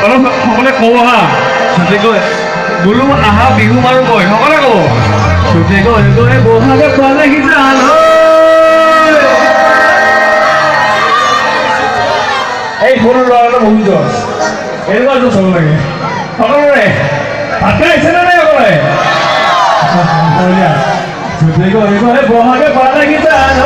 অলপ সকলে ক'ব হা ছুটিকৈ বোলো আহা বিহু মাৰো গৈ সকলে ক'ব ছুটিকৈ গৈ বহাগে পালেহি জান এই সৰু ল'ৰাটো বহুত জোৰ এনেকুৱা জোৰ চাব লাগে সকলোৰে ভাত খাই আহিছে নে নাই সকলে ছুটিকৈ গৈ বহাগে পালেহি জান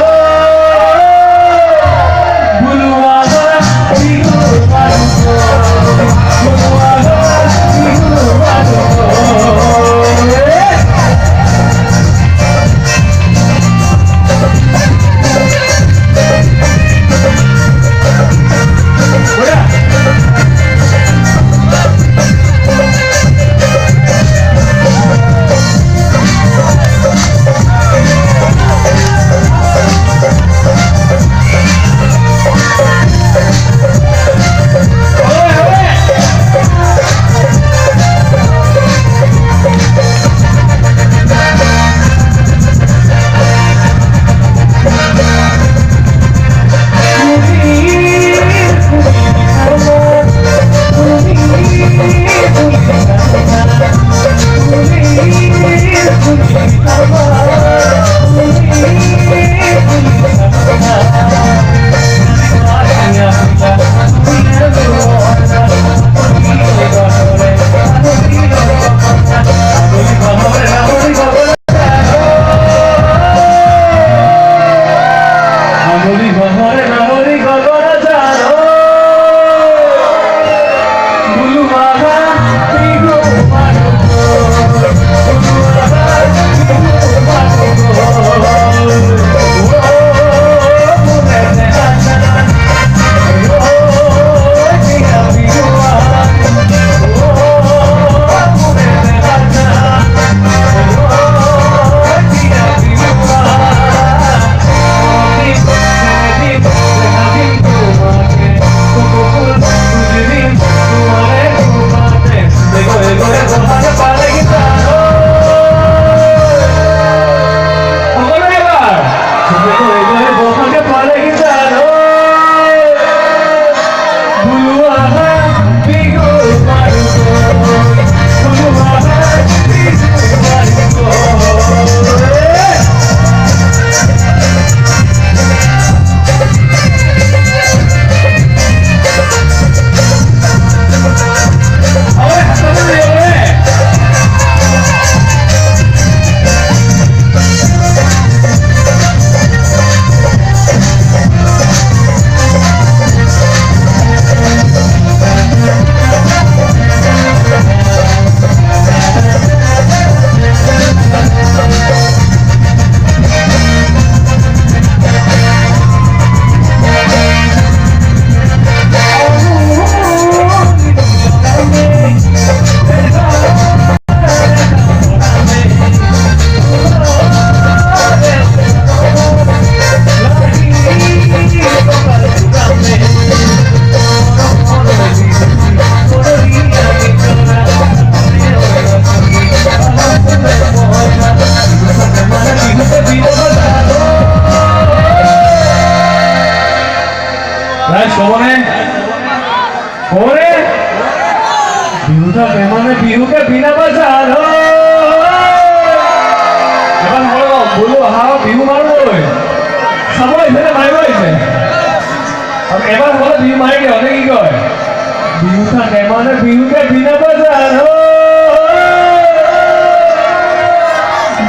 বিহুকে বিনা বাজার এখন বলো বলো হা বিহু মারো সবাই এখানে মারিব আছে আর এবার বলো বিহু মারি গে অনেক কি কয় বিহুটা মানে বিহুকে বিনা বাজার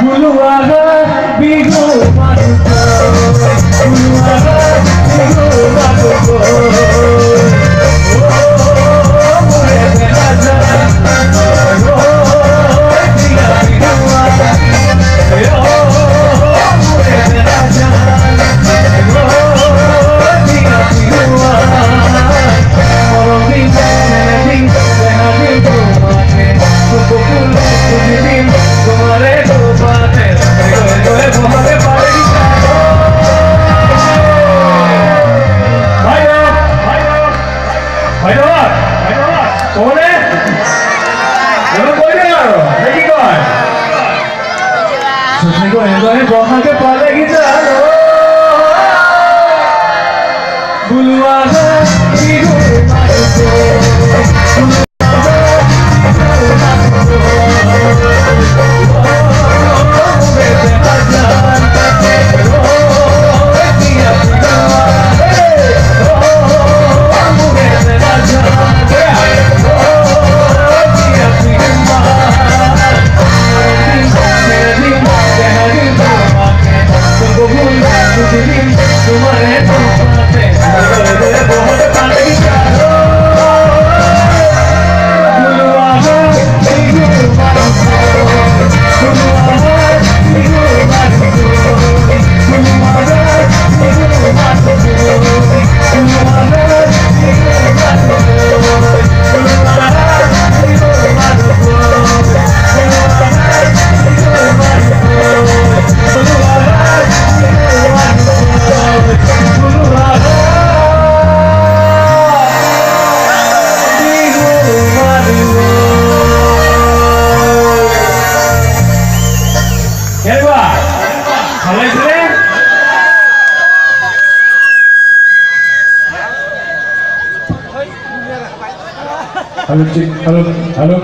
বলো আগা বিহু মারো বলো আগা বিহু মারো বহাগে পালে গিয়ে বুলুয়া কেনেকুৱা ভাল লাগিছেনে Halo, Cik. Halo.